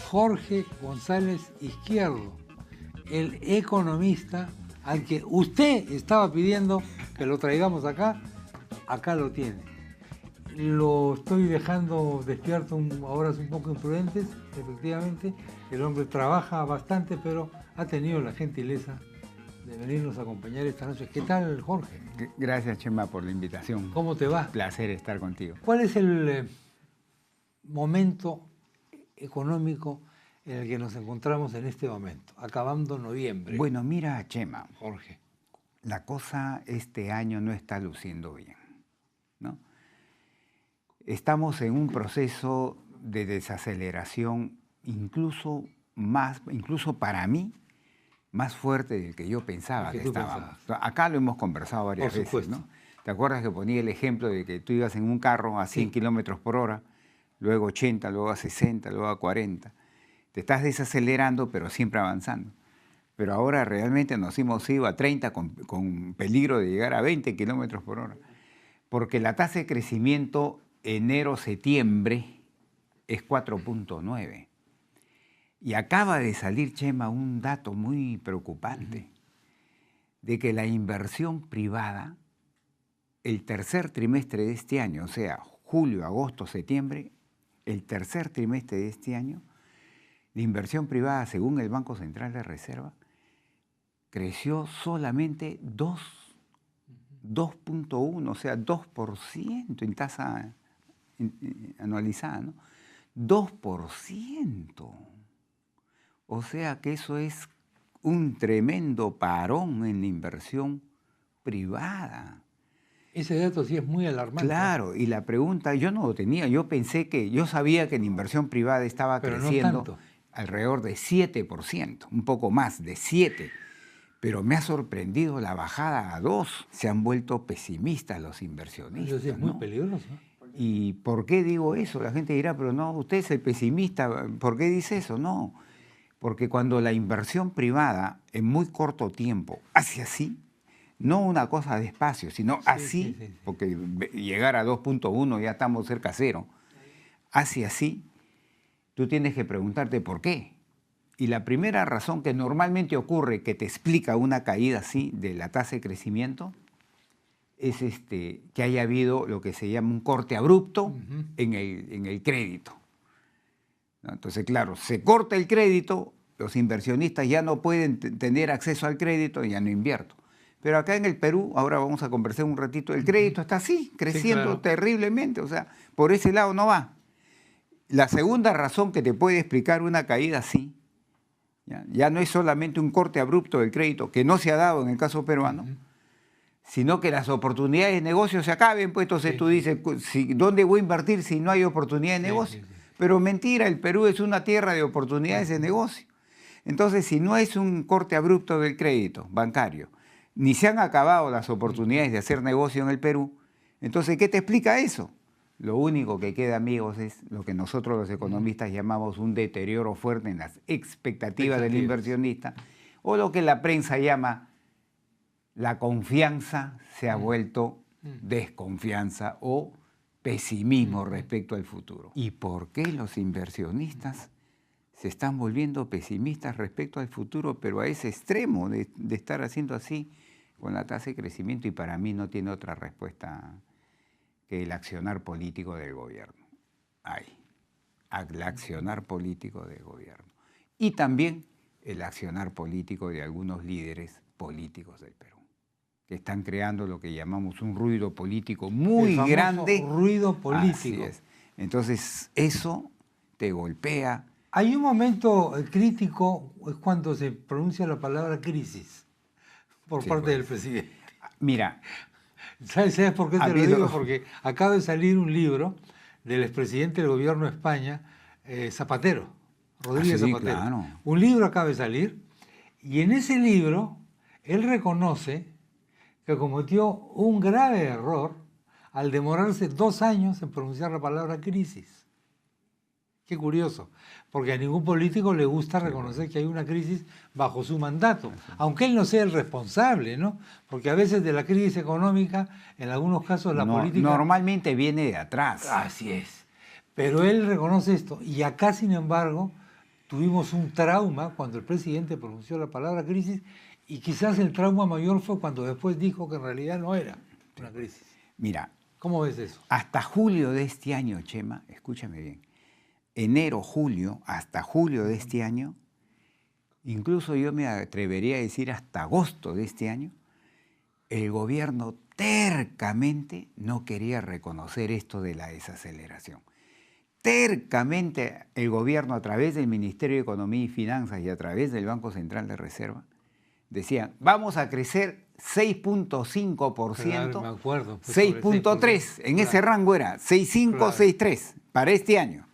Jorge González Izquierdo, el economista al que usted estaba pidiendo que lo traigamos acá. Acá lo tiene. Lo estoy dejando despierto a horas un poco imprudentes, efectivamente. El hombre trabaja bastante, pero ha tenido la gentileza de venirnos a acompañar esta noche. ¿Qué tal, Jorge? Gracias, Chema, por la invitación. ¿Cómo te va? Placer estar contigo. ¿Cuál es el momento económico en el que nos encontramos en este momento, acabando noviembre? Bueno, mira, Chema, Jorge, la cosa este año no está luciendo bien, ¿no? Estamos en un proceso de desaceleración incluso para mí, más fuerte del que yo pensaba que estábamos. Acá lo hemos conversado varias veces, ¿no? ¿Te acuerdas que ponía el ejemplo de que tú ibas en un carro a 100 kilómetros por hora, luego 80, luego a 60, luego a 40? Te estás desacelerando, pero siempre avanzando. Pero ahora realmente nos hemos ido a 30 con peligro de llegar a 20 kilómetros por hora. Porque la tasa de crecimiento enero-septiembre es 4.9. Y acaba de salir, Chema, un dato muy preocupante, de que la inversión privada, el tercer trimestre de este año, o sea, julio, agosto, septiembre, el tercer trimestre de este año, la inversión privada, según el Banco Central de Reserva, creció solamente 2.1, o sea, 2% en tasa anualizada, ¿no? 2%. O sea que eso es un tremendo parón en la inversión privada. Ese dato sí es muy alarmante. Claro, y la pregunta, yo no lo tenía, yo sabía que la inversión privada estaba creciendo alrededor de 7%, un poco más de 7%. Pero me ha sorprendido la bajada a 2%. Se han vuelto pesimistas los inversionistas. Eso sí es muy peligroso. ¿Y por qué digo eso? La gente dirá, pero no, usted es el pesimista, ¿por qué dice eso? No, porque cuando la inversión privada en muy corto tiempo hace así, no una cosa despacio, sino así, porque llegar a 2.1 ya estamos cerca a 0, hace así, tú tienes que preguntarte por qué. Y la primera razón que normalmente ocurre, que te explica una caída así de la tasa de crecimiento, es que haya habido lo que se llama un corte abrupto en el crédito, ¿no? Entonces, claro, se corta el crédito, los inversionistas ya no pueden tener acceso al crédito y ya no invierto. Pero acá en el Perú, ahora vamos a conversar un ratito, el crédito está así, creciendo terriblemente, o sea, por ese lado no va. La segunda razón que te puede explicar una caída así, ya no es solamente un corte abrupto del crédito, que no se ha dado en el caso peruano, sino que las oportunidades de negocio se acaben, pues entonces tú dices, ¿dónde voy a invertir si no hay oportunidad de negocio? Pero mentira, el Perú es una tierra de oportunidades de negocio. Entonces, si no es un corte abrupto del crédito bancario, ni se han acabado las oportunidades de hacer negocio en el Perú, entonces, ¿qué te explica eso? Lo único que queda, amigos, es lo que nosotros los economistas llamamos un deterioro fuerte en las expectativas del inversionista, o lo que la prensa llama la confianza se ha vuelto desconfianza o pesimismo respecto al futuro. ¿Y por qué los inversionistas se están volviendo pesimistas respecto al futuro, pero a ese extremo de estar haciendo así con la tasa de crecimiento? Y para mí no tiene otra respuesta que el accionar político del gobierno. El accionar político del gobierno. Y también el accionar político de algunos líderes políticos del Perú, que están creando lo que llamamos un ruido político muy grande. Ruido político. Así es. Entonces, eso te golpea. Hay un momento crítico, es cuando se pronuncia la palabra crisis por parte del presidente. Mira, ¿Sabes por qué te lo digo? Porque acaba de salir un libro del expresidente del gobierno de España, Zapatero, Rodríguez Zapatero. Claro. Un libro acaba de salir y en ese libro él reconoce que cometió un grave error al demorarse 2 años en pronunciar la palabra crisis. Qué curioso, porque a ningún político le gusta reconocer que hay una crisis bajo su mandato, aunque él no sea el responsable, ¿no? Porque a veces de la crisis económica, en algunos casos la política... Normalmente viene de atrás. Así es. Pero él reconoce esto. Y acá, sin embargo, tuvimos un trauma cuando el presidente pronunció la palabra crisis y quizás el trauma mayor fue cuando después dijo que en realidad no era una crisis. Mira, ¿Cómo ves eso? hasta julio de este año, Chema, escúchame bien, enero, julio, hasta julio de este año, incluso yo me atrevería a decir hasta agosto de este año, el gobierno tercamente no quería reconocer esto de la desaceleración. Tercamente el gobierno, a través del Ministerio de Economía y Finanzas y a través del Banco Central de Reserva, decían, vamos a crecer 6.5%, Claro, me acuerdo. 6.3%, en ese rango era 6.5, Claro. 6.3% para este año.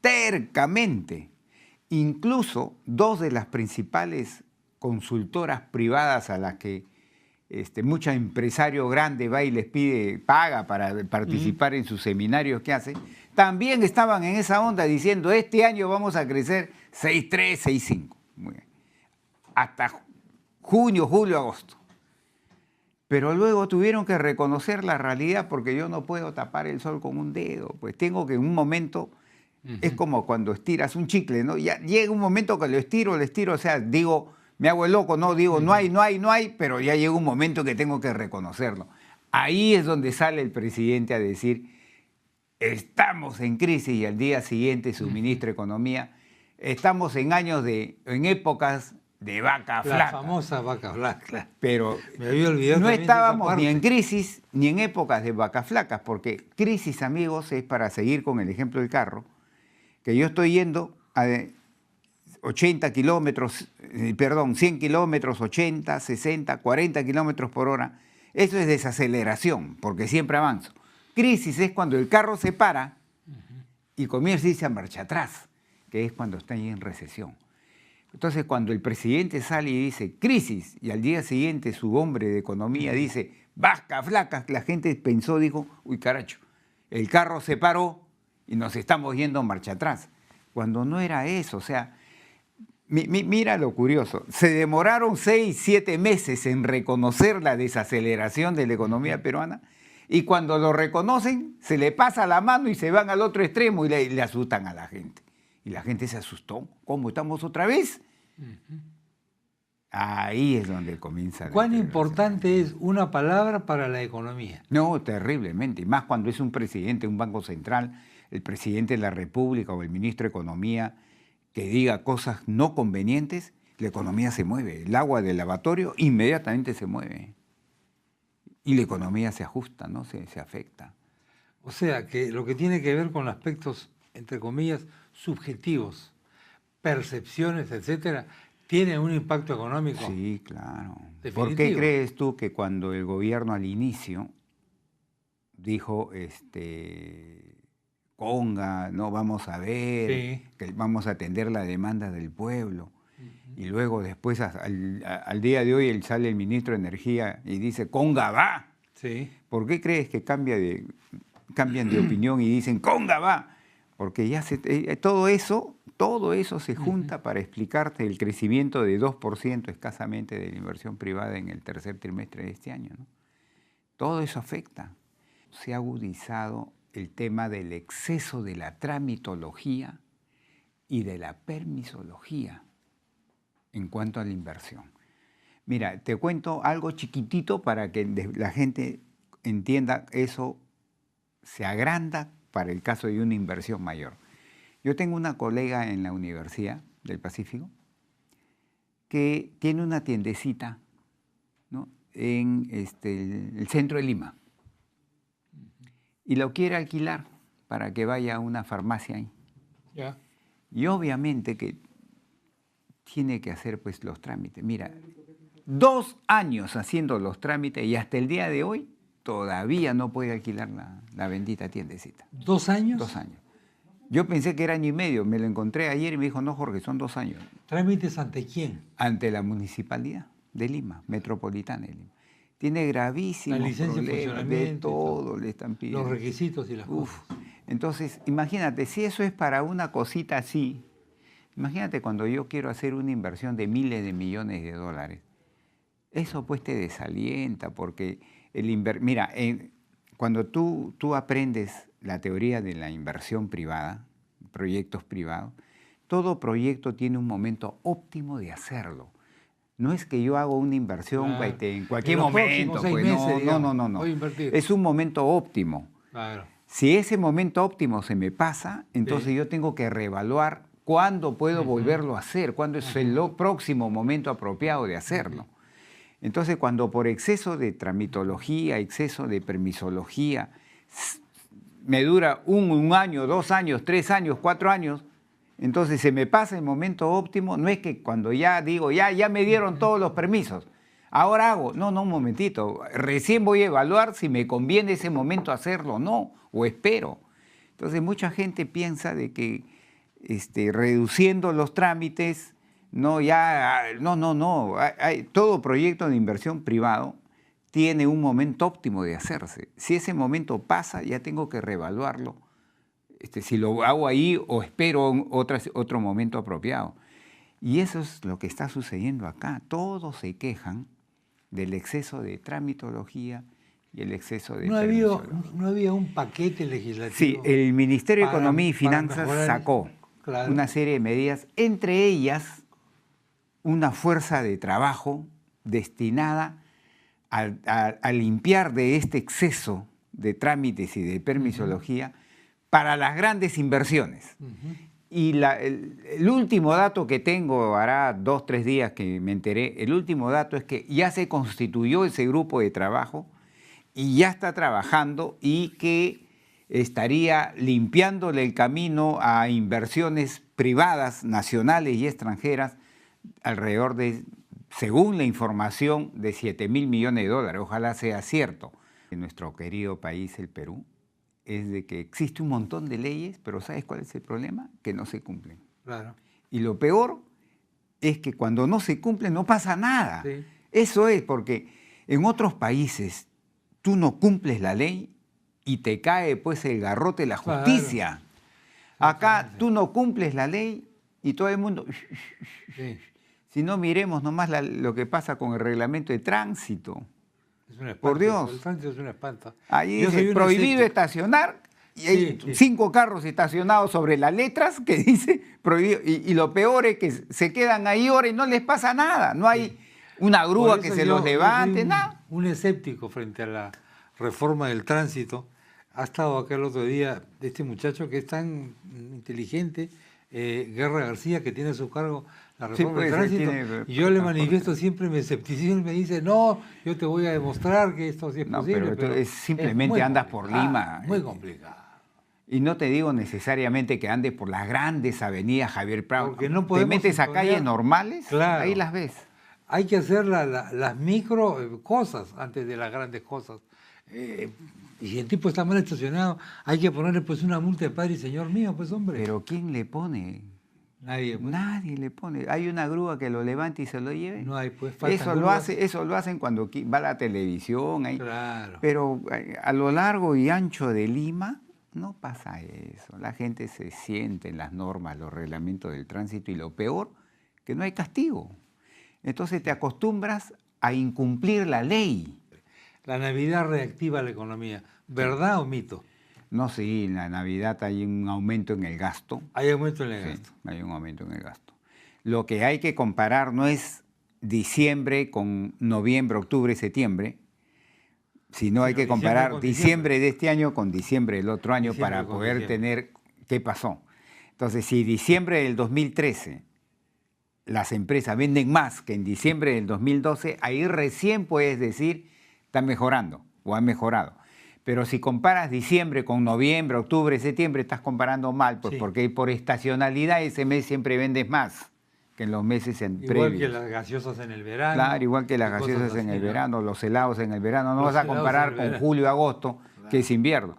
Tercamente, incluso dos de las principales consultoras privadas a las que mucho empresario grande va y les pide, paga para participar en sus seminarios que hace, también estaban en esa onda diciendo, este año vamos a crecer 6.3, 6.5. Muy bien. Hasta junio, julio, agosto. Pero luego tuvieron que reconocer la realidad porque yo no puedo tapar el sol con un dedo. Pues tengo que en un momento, es como cuando estiras un chicle, ¿no? Ya llega un momento que lo estiro, o sea, digo, me hago el loco, no, digo, no hay, pero ya llega un momento que tengo que reconocerlo. Ahí es donde sale el presidente a decir, estamos en crisis, y al día siguiente su ministro de Economía, estamos en épocas de vaca flaca. La famosa vaca flaca. Pero me había olvidado no estábamos ni en crisis ni en épocas de vacas flacas, porque crisis, amigos, es, para seguir con el ejemplo del carro, que yo estoy yendo a 80 kilómetros, 100 kilómetros, 80, 60, 40 kilómetros por hora. Eso es desaceleración, porque siempre avanzo. Crisis es cuando el carro se para y comienza a irse a marcha atrás, que es cuando está ahí en recesión. Entonces, cuando el presidente sale y dice crisis, y al día siguiente su hombre de economía dice vaca flaca, la gente pensó, dijo, uy caracho, el carro se paró y nos estamos yendo a marcha atrás. Cuando no era eso, o sea, mira lo curioso, se demoraron 6, 7 meses en reconocer la desaceleración de la economía peruana, y cuando lo reconocen, se le pasa la mano y se van al otro extremo y le asustan a la gente. Y la gente se asustó. ¿Cómo estamos otra vez? Ahí es donde comienza. ¿Cuán importante es una palabra para la economía? No, terriblemente. Más cuando es un presidente de un banco central, el presidente de la República o el ministro de Economía, que diga cosas no convenientes, la economía se mueve. El agua del lavatorio inmediatamente se mueve. Y la economía se ajusta, ¿no? Se afecta. O sea, que lo que tiene que ver con aspectos, entre comillas, subjetivos, percepciones, etcétera, tiene un impacto económico. Sí, claro. Definitivo. ¿Por qué crees tú que cuando el gobierno al inicio dijo, conga, no, vamos a ver, Sí, que vamos a atender la demanda del pueblo, y luego después al día de hoy sale el ministro de Energía y dice, conga va? sí. ¿Por qué crees que cambian de opinión y dicen, conga va? Porque ya todo eso se junta para explicarte el crecimiento de 2% escasamente de la inversión privada en el tercer trimestre de este año, ¿no? Todo eso afecta. Se ha agudizado el tema del exceso de la tramitología y de la permisología en cuanto a la inversión. Mira, te cuento algo chiquitito para que la gente entienda, eso se agranda para el caso de una inversión mayor. Yo tengo una colega en la Universidad del Pacífico que tiene una tiendecita, ¿no?, en el centro de Lima, y lo quiere alquilar para que vaya a una farmacia ahí. Ya. Y obviamente que tiene que hacer pues los trámites. Mira, 2 años haciendo los trámites y hasta el día de hoy todavía no puede alquilar la bendita tiendecita. ¿2 años? 2 años. Yo pensé que era año y medio, me lo encontré ayer y me dijo, no, Jorge, son 2 años. ¿Trámites ante quién? Ante la Municipalidad de Lima, Metropolitana de Lima. Tiene gravísimos La licencia de problemas, de funcionamiento y todo le están pidiendo. Los requisitos y las cosas. Entonces, imagínate, si eso es para una cosita así, imagínate cuando yo quiero hacer una inversión de miles de millones de dólares. Eso pues te desalienta porque mira, cuando tú aprendes la teoría de la inversión privada, proyectos privados, todo proyecto tiene un momento óptimo de hacerlo. No es que yo haga una inversión Claro. en cualquier En los momento. próximos 6 Pues, meses, digamos, no. voy a invertir. Es un momento óptimo. Claro. Si ese momento óptimo se me pasa, entonces Sí. yo tengo que reevaluar cuándo puedo volverlo a hacer, cuándo es el próximo momento apropiado de hacerlo. Entonces, cuando por exceso de tramitología, exceso de permisología, me dura un año, 2 años, 3 años, 4 años, entonces se me pasa el momento óptimo, no es que cuando ya digo, ya me dieron todos los permisos, ahora hago, no, un momentito, recién voy a evaluar si me conviene ese momento hacerlo o no, o espero. Entonces mucha gente piensa de que reduciendo los trámites, no, todo proyecto de inversión privado tiene un momento óptimo de hacerse. Si ese momento pasa, ya tengo que reevaluarlo. Si lo hago ahí o espero otro momento apropiado. Y eso es lo que está sucediendo acá. Todos se quejan del exceso de tramitología y el exceso de permisología. ¿No había un paquete legislativo? Sí, el Ministerio de Economía y para Finanzas mejorar? sacó Claro. una serie de medidas, entre ellas una fuerza de trabajo destinada a limpiar de este exceso de trámites y de permisología para las grandes inversiones. Y el último dato que tengo, hará 2 o 3 días que me enteré, el último dato es que ya se constituyó ese grupo de trabajo y ya está trabajando y que estaría limpiándole el camino a inversiones privadas, nacionales y extranjeras, alrededor de, según la información, de 7.000 millones de dólares. Ojalá sea cierto. En nuestro querido país, el Perú, es de que existe un montón de leyes, pero ¿sabes cuál es el problema? Que no se cumplen. Claro. Y lo peor es que cuando no se cumplen no pasa nada. Sí. Eso es porque en otros países tú no cumples la ley y te cae pues el garrote de la justicia. Claro. Acá tú no cumples la ley y todo el mundo... Sí. Si no, miremos nomás lo que pasa con el reglamento de tránsito. Es un espanto. Por Dios. El tránsito es un espanto. Ahí Yo soy dice un prohibido escéptico. estacionar y hay 5 carros estacionados sobre las letras que dice prohibido. Y lo peor es que se quedan ahí horas y no les pasa nada. No hay una grúa que se los levante, nada. Un escéptico frente a la reforma del tránsito. Ha estado acá el otro día este muchacho que es tan inteligente, Guerra García, que tiene a su cargo la reforma del tránsito. Y yo le manifiesto siempre mi escepticismo y me dice, no, yo te voy a demostrar que esto sí es posible. Pero es simplemente andas por Lima. Muy complicado. Y no te digo necesariamente que andes por las grandes avenidas Javier Prado. Porque no te metes a calles normales, claro. Ahí las ves. Hay que hacer las micro cosas antes de las grandes cosas. Y si el tipo está mal estacionado, hay que ponerle pues una multa de padre y señor mío, pues hombre. Pero ¿quién le pone? Nadie. Pues. Nadie le pone. ¿Hay una grúa que lo levante y se lo lleve? No hay, pues eso lo hacen cuando va a la televisión. Ahí. Claro. Pero a lo largo y ancho de Lima no pasa eso. La gente se siente en las normas, los reglamentos del tránsito y lo peor, que no hay castigo. Entonces te acostumbras a incumplir la ley. La Navidad reactiva la economía. ¿Verdad o mito? No, sí, en la Navidad hay un aumento en el gasto. Hay aumento en el gasto. Sí, hay un aumento en el gasto. Lo que hay que comparar no es diciembre con noviembre, octubre, septiembre, sino hay que comparar diciembre de este año con diciembre del otro año para poder tener qué pasó. Entonces, si diciembre del 2013 las empresas venden más que en diciembre del 2012, ahí recién puedes decir está mejorando o ha mejorado. Pero si comparas diciembre con noviembre, octubre, septiembre, estás comparando mal, pues, porque por estacionalidad ese mes siempre vendes más que en los meses previos. Igual que las gaseosas en el verano. Claro, igual que las gaseosas en el verano, los helados en el verano. No vas a comparar con julio, agosto, claro, que es invierno.